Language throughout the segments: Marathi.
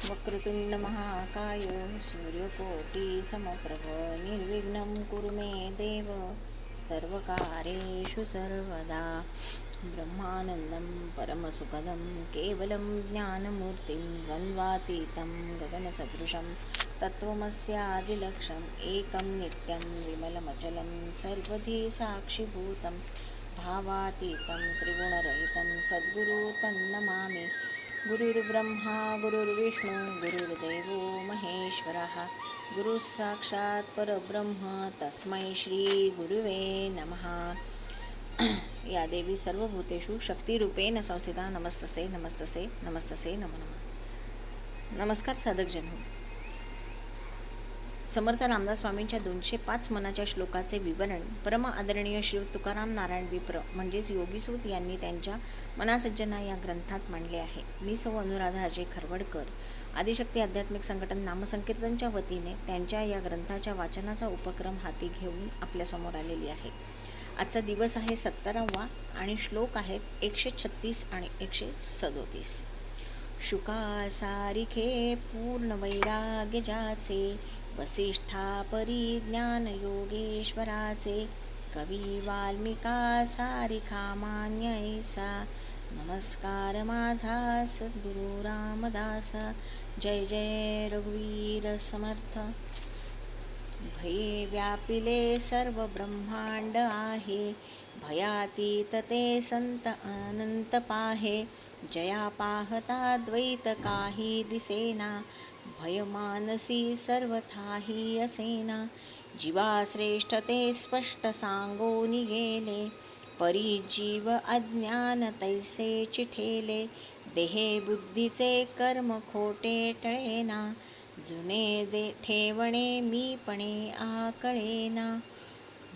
वक्रतुंड महाकाय सूर्यकोटी समप्रभ निर्विघ्नं कुरु मे देव सर्वकार्येषु सर्वदा ब्रह्मानन्दं परमसुखदं केवलं ज्ञानमूर्तिं द्वन्द्वातीतं गगनसदृशं तत्त्वमस्यादिलक्ष्यम् एकं नित्यं विमलमचलं सर्वधी साक्षिभूतं भावातीतं त्रिगुणरहितं सद्गुरु तन्नमामि। गुरुर्ब्रह्मा गुरुर्विष्णू गुरुर्देवो महेश्वरः गुरुः साक्षात् परब्रह्म तस्मै श्री गुरुवे नमः। या देवी सर्वभूतेषु शक्तिरूपेण संस्थिता नमस्तसे नमस्तसे नमस्तसे नमो नमः। नमस्कार साधक जन हो. समर्थ रामदास स्वामींच्या 205 मनाच्या श्लोकाचे विवरण परम आदरणीय श्री तुकाराम नारायण विप्र म्हणजेच योगीसूत यांनी त्यांच्या मनासज्जना या ग्रंथात मांडले आहे. मी सौ अनुराधा अजय खरवडकर आदिशक्ती आध्यात्मिक संघटन नामसंकीर्तनच्या वतीने त्यांच्या या ग्रंथाच्या वाचनाचा उपक्रम हाती घेऊन आपल्यासमोर आलेली आहे. आजचा दिवस आहे 17वा आणि श्लोक आहेत 136 आणि 137. शुका सारिखे पूर्ण वैराग्य जाचे वसिष्ठा परिज्ञान योगेश्वराचे कवी वाल्मिका सारिखा मान्य ऐसा नमस्कार माझा सद्गुरु रामदास. जय जय रघुवीर समर्थ. भये व्यापिले सर्व ब्रह्मांड आहे भयातीत ते संत अनंत पाहे जया पाहता द्वैत काही दिसेना भय मानसी सर्वथाही असेना जीवा श्रेष्ठ ते स्पष्ट सांगोनी गेले परी जीव अज्ञान तैसे चिठेले देहे बुद्धीचे कर्म खोटे टळेना जुने ठेवणे मीपणे आकळेना.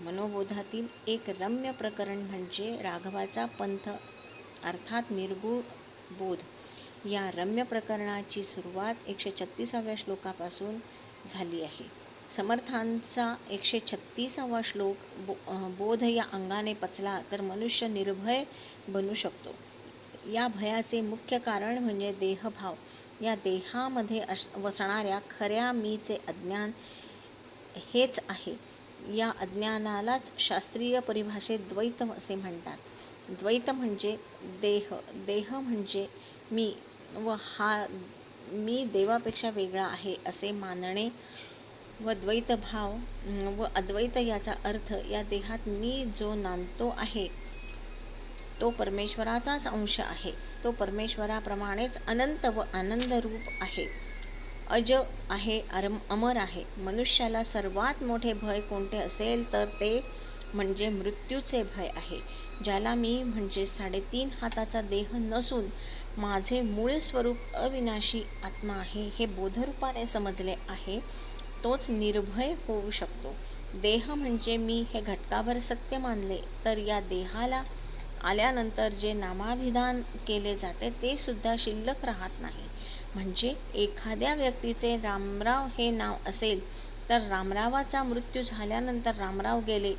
मनोबोधातील एक रम्य प्रकरण म्हणजे राघवाचा पंथ अर्थात निर्गुण बोध. या रम्य प्रकरणाची सुरुवात 136व्या श्लोकापासून झाली आहे. समर्थांचा 136वा श्लोक बोध या अंगाने पचला तर मनुष्य निर्भय बनू शकतो. या भयाचे मुख्य कारण म्हणजे देहभाव. या देहामध्ये वसणाऱ्या खऱ्या मीचे अज्ञान हेच आहे. या अज्ञानालाच शास्त्रीय परिभाषेत द्वैत असे म्हणतात. द्वैत म्हणजे देह म्हणजे मी व हा मी देवापेक्षा वेगळा आहे असे मानणे व द्वैतभाव व अद्वैत याचा अर्थ या देहात मी जो नांदतो आहे तो परमेश्वराचाच अंश आहे. तो परमेश्वराप्रमाणेच अनंत व आनंदरूप आहे, अज आहे, अमर आहे. मनुष्याला सर्वात मोठे भय कोणते असेल तर ते म्हणजे मृत्यूचे भय आहे. ज्याला मी म्हणजे 3.5 हाताचा देह नसून माझे मूळ स्वरूप अविनाशी आत्मा आहे हे बोधरूपाने समजले आहे तोच निर्भय होऊ शकतो. देह म्हणजे मी हे घटकाभर सत्य मानले तर या देहाला आल्यानंतर जे नामाभिधान केले जाते ते सुद्धा शिल्लक राहत नाही. म्हणजे एखाद्या व्यक्तीचे रामराव हे नाव असेल तर रामरावाचा मृत्यू झाल्यानंतर रामराव गेले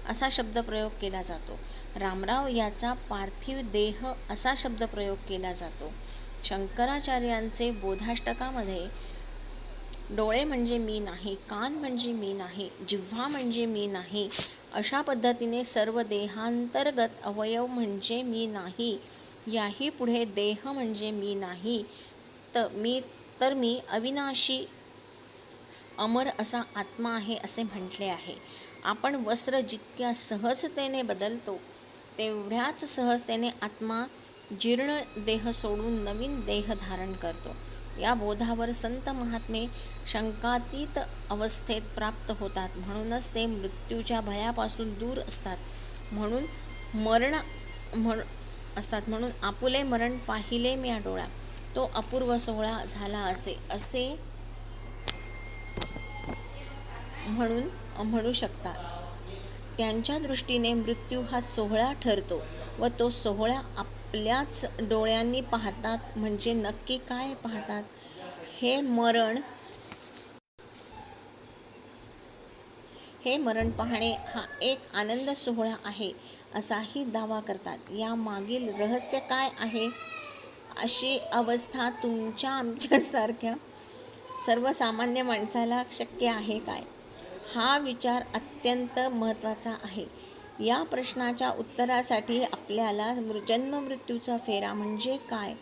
असा शब्दप्रयोग केला जातो. रामराव याचा पार्थिव देह असा शब्दप्रयोग केला जातो. शंकराचार्यांचे बोधाष्टकामध्ये डोळे म्हणजे मी नाही, कान म्हणजे मी नाही, जिव्हा म्हणजे मी नाही अशा पद्धतीने सर्व देहांतर्गत अवयव म्हणजे मी नाही. याही पुढे देह म्हणजे मी नाही तर मी अविनाशी अमर असा आत्मा आहे असे म्हटले आहे. आपण वस्त्र जितक्या सहजतेने बदलतो तेवढ्याच सहजतेने आत्मा जीर्ण देह सोडून नवीन देह धारण करतो. या बोधावर संत महात्मे शंकातीत अवस्थेत प्राप्त होतात. म्हणूनच ते मृत्यूच्या भयापासून दूर असतात. म्हणून आपुले मरण पाहिले मी डोळा तो अपूर्व सोहळा झाला असे म्हणू शकतात. त्यांच्या दृष्टीने मृत्यू हा सोहळा ठरतो व तो सोहळा आपल्याच डोळ्यांनी पाहतात. म्हणजे नक्की काय पाहतात? हे मरण पाहणे हा एक आनंद सोहळा आहे असाही दावा करतात. या मागील रहस्य काय आहे अशी अवस्था तुमच्या आमच्यासारख्या सर्वसामान्य माणसाला शक्य आहे काय? हा विचार अत्यंत महत्त्वाचा आहे. या प्रश्नाच्या उत्तरासाठी आपल्याला जन्ममृत्यूचा फेरा म्हणजे काय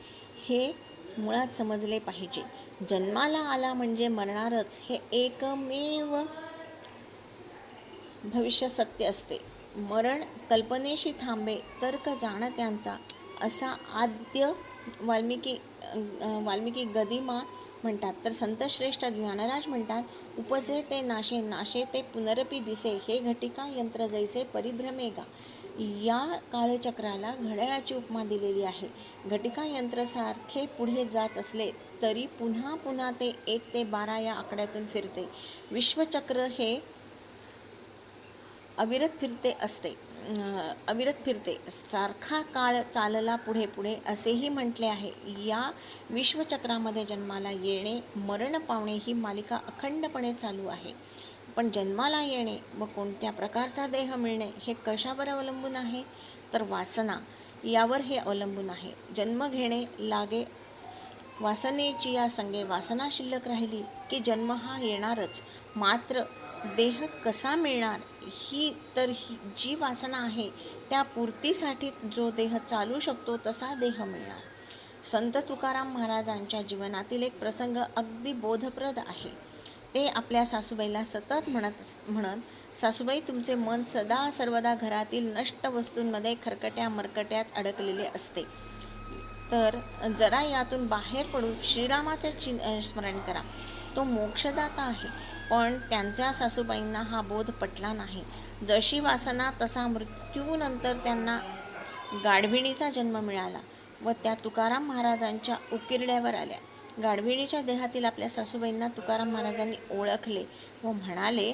हे मुळात समजले पाहिजे. जन्माला आला म्हणजे मरणारच हे एकमेव भविष्य सत्य असते. मरण कल्पनेशी थांबे तर्क जाणत्यांचा, असा आद्य वाल्मिकी गदिमा म्हणतात. तर संतश्रेष्ठ ज्ञानराज म्हणतात, उपजे ते नाशे, नाशे ते पुनरपी दिसे, हे घटिका यंत्र जैसे परिभ्रमे गा. या काळचक्राला घड्याळाची उपमा दिलेली आहे. घटिका यंत्र सारखे पुढे जात असले तरी पुन्हा पुन्हा ते 1 ते 12 या आकड्यातून फिरते. विश्वचक्र हे अविरत फिरते, सारखा काळ चालला पुढे पुढे असेही म्हटले आहे. या विश्वचक्रामध्ये जन्माला येणे, मरण पावणे ही मालिका अखंडपणे चालू आहे. पण जन्माला येणे व कोणत्या प्रकारचा देह मिळणे हे कशावर अवलंबून आहे? तर वासना यावर हे अवलंबून आहे. जन्म घेणे लागे वासनेची या संगे वासना शिल्लक राहिली की जन्म हा येणारच. मात्र देह कसा मिळणार? ही जी वासना आहे त्या पूर्तीसाठी जो देह चालू शकतो तसा देह मिळणार. संत तुकाराम महाराजांच्या जीवनातील एक प्रसंग अगदी बोधप्रद आहे. ते आपल्या सासूबाईला सतत म्हणत, सासूबाई, तुमचे मन सदा सर्वदा घरातील नष्ट वस्तूंमध्ये खरकट्या मरकट्यात अडकलेले असते. तर जरा यातून बाहेर पडून श्रीरामाचे स्मरण करा. तो मोक्षदाता आहे. पण त्यांच्या सासूबाईंना हा बोध पटला नाही. जशी वासना तसा मृत्यूनंतर त्यांना गाढविणीचा जन्म मिळाला व त्या तुकाराम महाराजांच्या उकिरड्यावर आल्या. गाढविणीच्या देहातील आपल्या सासूबाईंना तुकाराम महाराजांनी ओळखले व म्हणाले,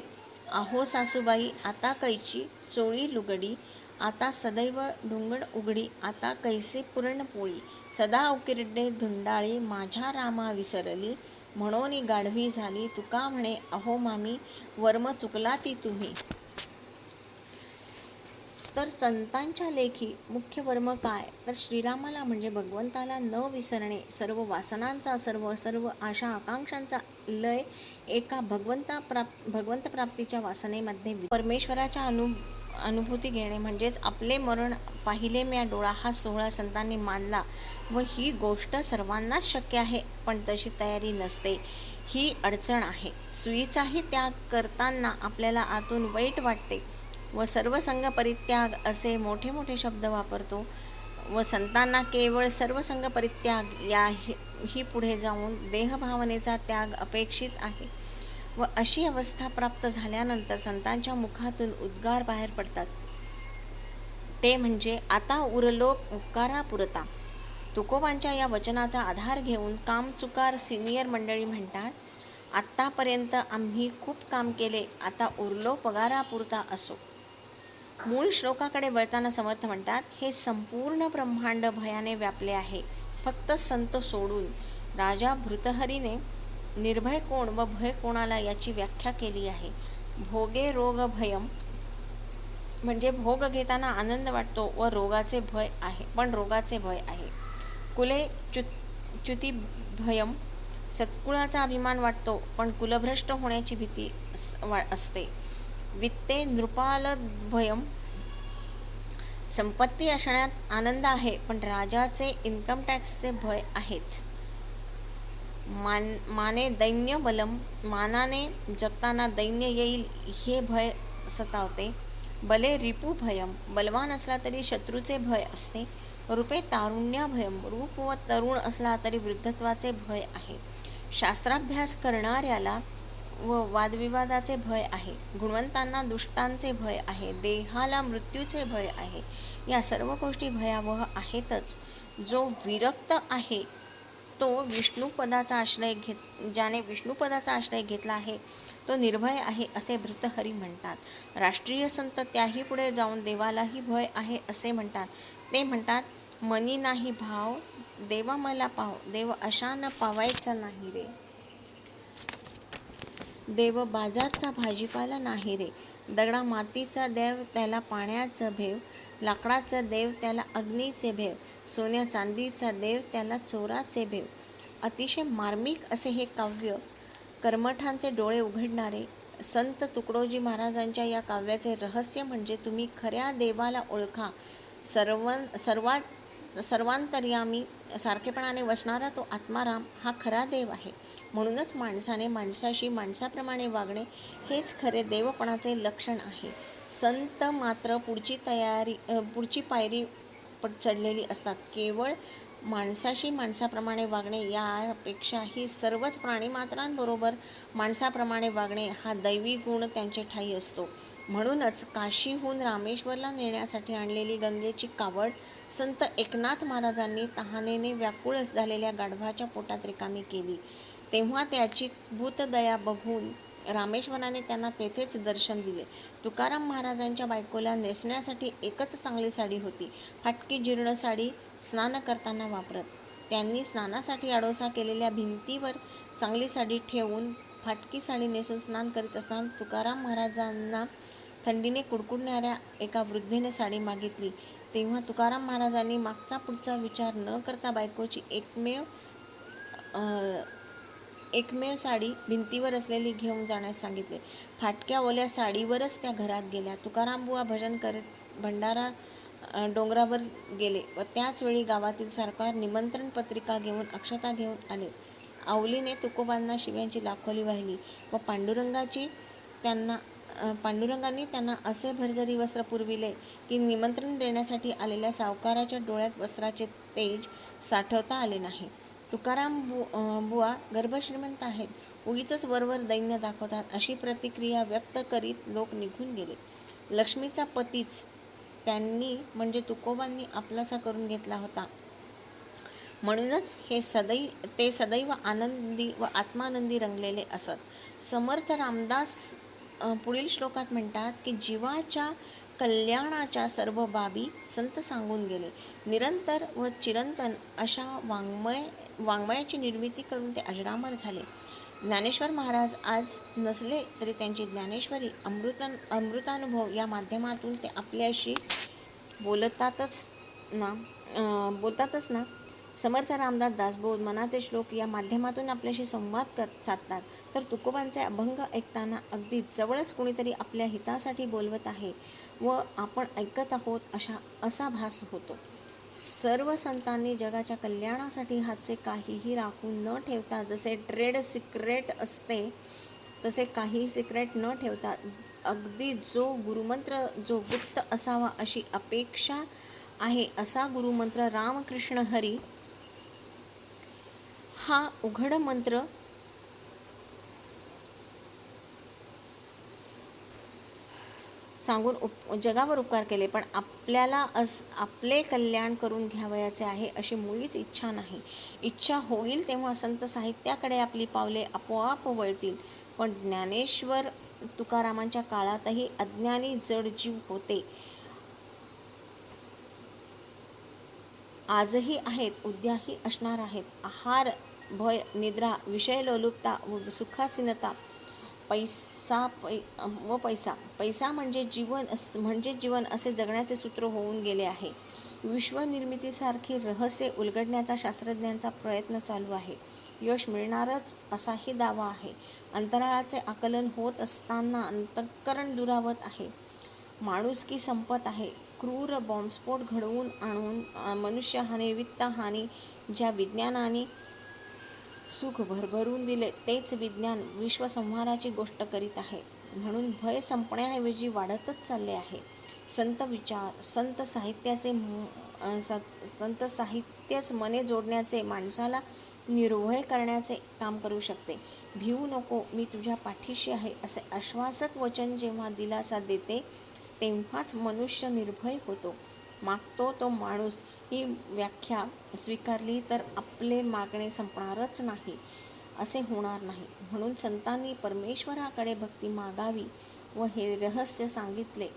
अहो सासूबाई, आता कैची चोळी लुगडी, आता सदैव डुंगण उघडी, आता कैसे पुरणपोळी, सदा उकिरडे धुंडाळी, माझ्या रामा विसरली, म्हणून गाढवी झाली. तुका म्हणे, अहो मामी, वर्म चुकला ती तुम्ही. तर संतांच्या लेखी मुख्य वर्म काय? तर श्रीरामाला म्हणजे भगवंताला न विसरणे, सर्व वासनांचा, सर्व आशा आकांक्षांचा लय एका भगवंत प्राप्तीच्या वासनेमध्ये परमेश्वराच्या अनुभूती घेणे म्हणजेच आपले मरण पाहिले म्या डोळा हा सोहळा संतांनी मानला. व ही गोष्ट सर्वांनाच शक्य आहे, पण तशी तयारी नसते. ही अडचण आहे. सुईचाही त्याग करताना आपल्याला आतून वाईट वाटते व सर्वसंग परित्याग असे मोठे मोठे शब्द वापरतो व संतांना केवळ सर्वसंग परित्याग याही पुढे जाऊन देहभावनेचा त्याग अपेक्षित आहे. व अशी अवस्था प्राप्त झाल्यानंतर संतांच्या मुखातून उद्गार बाहेर पडतात. ते म्हणजे, आता उरलो उपकारा पुरता. तुकोबांच्या या वचनाचा आधार घेऊन कामचुकार सिनियर मंडळी म्हणतात, आत्तापर्यंत आम्ही खूप काम केले, आता उरलो पगारापुरता असो. मूळ श्लोकाकडे वळताना समर्थ म्हणतात, हे संपूर्ण ब्रह्मांड भयाने व्यापले आहे, फक्त संत सोडून. राजा भृतहरीने निर्भय कोण व भय कोणाला याची व्याख्या केली आहे. भोगे रोग भयम म्हणजे भोग घेताना आनंद वाटतो व रोगाचे भय आहे. कुले च्युती भयम सत्कुळाचा अभिमान वाटतो पण कुलभ्रष्ट होण्याची भीती असते. वित्ते नृपाल भयम संपत्ती असण्यात आनंद आहे पण राजाचे इन्कम टॅक्सचे भय आहेच. माने दैन्य बलम मानाने जगताना दैन्य येईल हे भय सतावते. बले रिपू भयम बलवान असला तरी शत्रूचे भय असते. रूपे तारुण्य भयम रूप व तरुण असला तरी वृद्धत्वाचे भय आहे. शास्त्राभ्यास करणाऱ्याला व वादविवादाचे भय आहे. गुणवंतांना दुष्टांचे भय आहे. देहाला मृत्यूचे भय आहे. या सर्व गोष्टी भयावह आहेतच. जो विरक्त आहे तो ज्याने विष्णुपदाचा आश्रय घेतला आहे तो निर्भय आहे असे भृतहरी म्हणतात. राष्ट्रीय संत त्याही पुढे जाऊन देवालाही भय आहे असे म्हणतात. ते म्हणतात, मनी नाही भाव देवा मला पाव, देव अशा न पावायचा नाही रे. देव बाजारचा भाजीपाला नाही रे. दगडा मातीचा देव त्याला पाण्याचं भेव. लाकडाचा देव त्याला अग्नीचे भेव, सोन्या चांदीचा देव त्याला चोराचे भेव. अतिशय मार्मिक असे हे काव्य कर्मठांचे डोळे उघडणारे. संत तुकडोजी महाराजांच्या या काव्याचे रहस्य म्हणजे तुम्ही खऱ्या देवाला ओळखा. सर्वांतर्यामी सारखेपणाने वसणारा तो आत्माराम हा खरा देव आहे. म्हणूनच माणसाने माणसाशी माणसाप्रमाणे वागणे हेच खरे देवपणाचे लक्षण आहे. संत मात्र पुढची पायरी चढलेली असतात. केवळ माणसाशी माणसाप्रमाणे वागणे यापेक्षाही सर्वच प्राणीमात्रांबरोबर माणसाप्रमाणे वागणे हा दैवी गुण त्यांचे ठायी असतो. म्हणूनच काशीहून रामेश्वरला नेण्यासाठी आणलेली गंगेची कावड संत एकनाथ महाराजांनी तहानेने व्याकुळ झालेल्या गाढवाच्या पोटात रिकामी केली. तेव्हा त्याची भूतदया बघून रामेश्वराने त्यांना तेथेच दर्शन दिले. तुकाराम महाराजांच्या बायकोला नेसण्यासाठी एकच चांगली साडी होती, फाटकी जीर्ण साडी. स्नान करताना वापरत. त्यांनी स्नानासाठी आडोसा केलेल्या भिंतीवर चांगली साडी ठेवून फाटकी साडी नेसून स्नान करीत असताना तुकाराम महाराजांना थंडीने कुडकुडणाऱ्या एका वृद्धेने साडी मागितली. तेव्हा तुकाराम महाराजांनी मागचा पुढचा विचार न करता बायकोची एकमेव साडी भिंतीवर असलेली घेऊन जाण्यास सांगितले. फाटक्या ओल्या साडीवरच त्या घरात गेल्या. तुकाराम बुवा भजन करीत भंडारा डोंगरावर गेले व त्याच वेळी गावातील सावकार निमंत्रण पत्रिका घेऊन अक्षता घेऊन आले. आवलीने तुकोबांना शिव्यांची लाखोली वाहिली व पांडुरंगांनी त्यांना असे भरजरी वस्त्र पुरविले की निमंत्रण देण्यासाठी आलेल्या सावकाराच्या डोळ्यात वस्त्राचे तेज साठवता आले नाही. तुकाराम बुवा गर्भश्रीमंत आहेत, उगीच वरवर दैन्य दाखवतात अशी प्रतिक्रिया व्यक्त करीत लोक निघून गेले. लक्ष्मीचा पतीच त्यांनी म्हणजे तुकोबांनी आपलासा करून घेतला होता. म्हणूनच ते सदैव आनंदी व आत्मानंदी रंगलेले असत. समर्थ रामदास पुढील श्लोकात म्हणतात की जीवाच्या कल्याणाच्या सर्व बाबी संत सांगून गेले. निरंतर व चिरंतन अशा वाङ्मयाची निर्मिती करून ते अजरामर झाले. ज्ञानेश्वर महाराज आज नसले तरी त्यांची ज्ञानेश्वरी अमृतानुभव या माध्यमातून ते आपल्याशी बोलतातच ना. समर्थ रामदास दासबोध मनाचे श्लोक या माध्यमातून आपल्याशी संवाद साधतात. तर तुकोबांचे अभंग ऐकताना अगदी जवळच कुणीतरी आपल्या हितासाठी बोलवत आहे व आपण ऐकत आहोत असा भास होतो. सर्व संतांनी जगाच्या कल्याणासाठी हातचे काहीही राखून न ठेवता जसे ट्रेड सिक्रेट असते तसे काही सिक्रेट न ठेवता अगदी जो गुरुमंत्र जो गुप्त असावा अशी अपेक्षा आहे असा गुरुमंत्र रामकृष्ण हरी हा उघड मंत्र सांगून जगावर उपकार केले. पण आपल्याला आपले कल्याण करून घ्यावयाचे आहे अशी मुळीच इच्छा नाही. इच्छा होईल तेव्हा संत साहित्याकडे आपली पावले आपोआप वळतील. पण ज्ञानेश्वर तुकारामांच्या काळातही अज्ञानी जड जीव होते, आजही आहेत, उद्याही असणार आहेत. आहार, भय, निद्रा, विषय लोलुपता व सुखासीनता, पैसा म्हणजे जीवन असे जगण्याचे सूत्र होऊन गेले आहे. विश्वनिर्मितीसारखे रहस्य उलगडण्याचा शास्त्रज्ञांचा प्रयत्न चालू आहे. यश मिळणारच असाही दावा आहे. अंतराळाचे आकलन होत असताना अंतःकरण दुरावत आहे. माणुसकी संपत आहे. क्रूर बॉम्बस्फोट घडवून आणून मनुष्यहानी, वित्तहानी, ज्या विज्ञानाने सुख भरभरून दिले तेच विज्ञान विश्वसंहाराची गोष्ट करीत आहे. म्हणून भय संपण्याऐवजी वाढतच चालले आहे. संत विचार, संत साहित्यच मने जोडण्याचे, माणसाला निर्भय करण्याचे काम करू शकते. भिवू नको, मी तुझ्या पाठीशी आहे असे आश्वासक वचन जेव्हा दिलासा देते तेव्हाच मनुष्य निर्भय होतो. मागतो तो माणूस ही व्याख्या स्वीकारली तर आपले मागणे संपणारच नाही, असे होणार नाही. म्हणून संतांनी परमेश्वराकडे भक्ती मागावी व हे रहस्य सांगितले.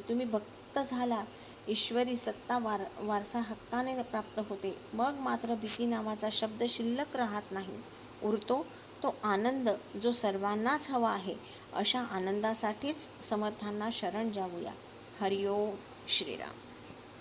तुम्ही भक्त झाला, ईश्वरी सत्ता वारसा हक्काने प्राप्त होते. मग मात्र भीती नावाचा शब्द शिल्लक राहत नाही. उरतो तो आनंद जो सर्वांनाच हवा आहे, अशा आनंदासाठीच समर्थांना शरण जाऊया. हरिओम श्रीराम.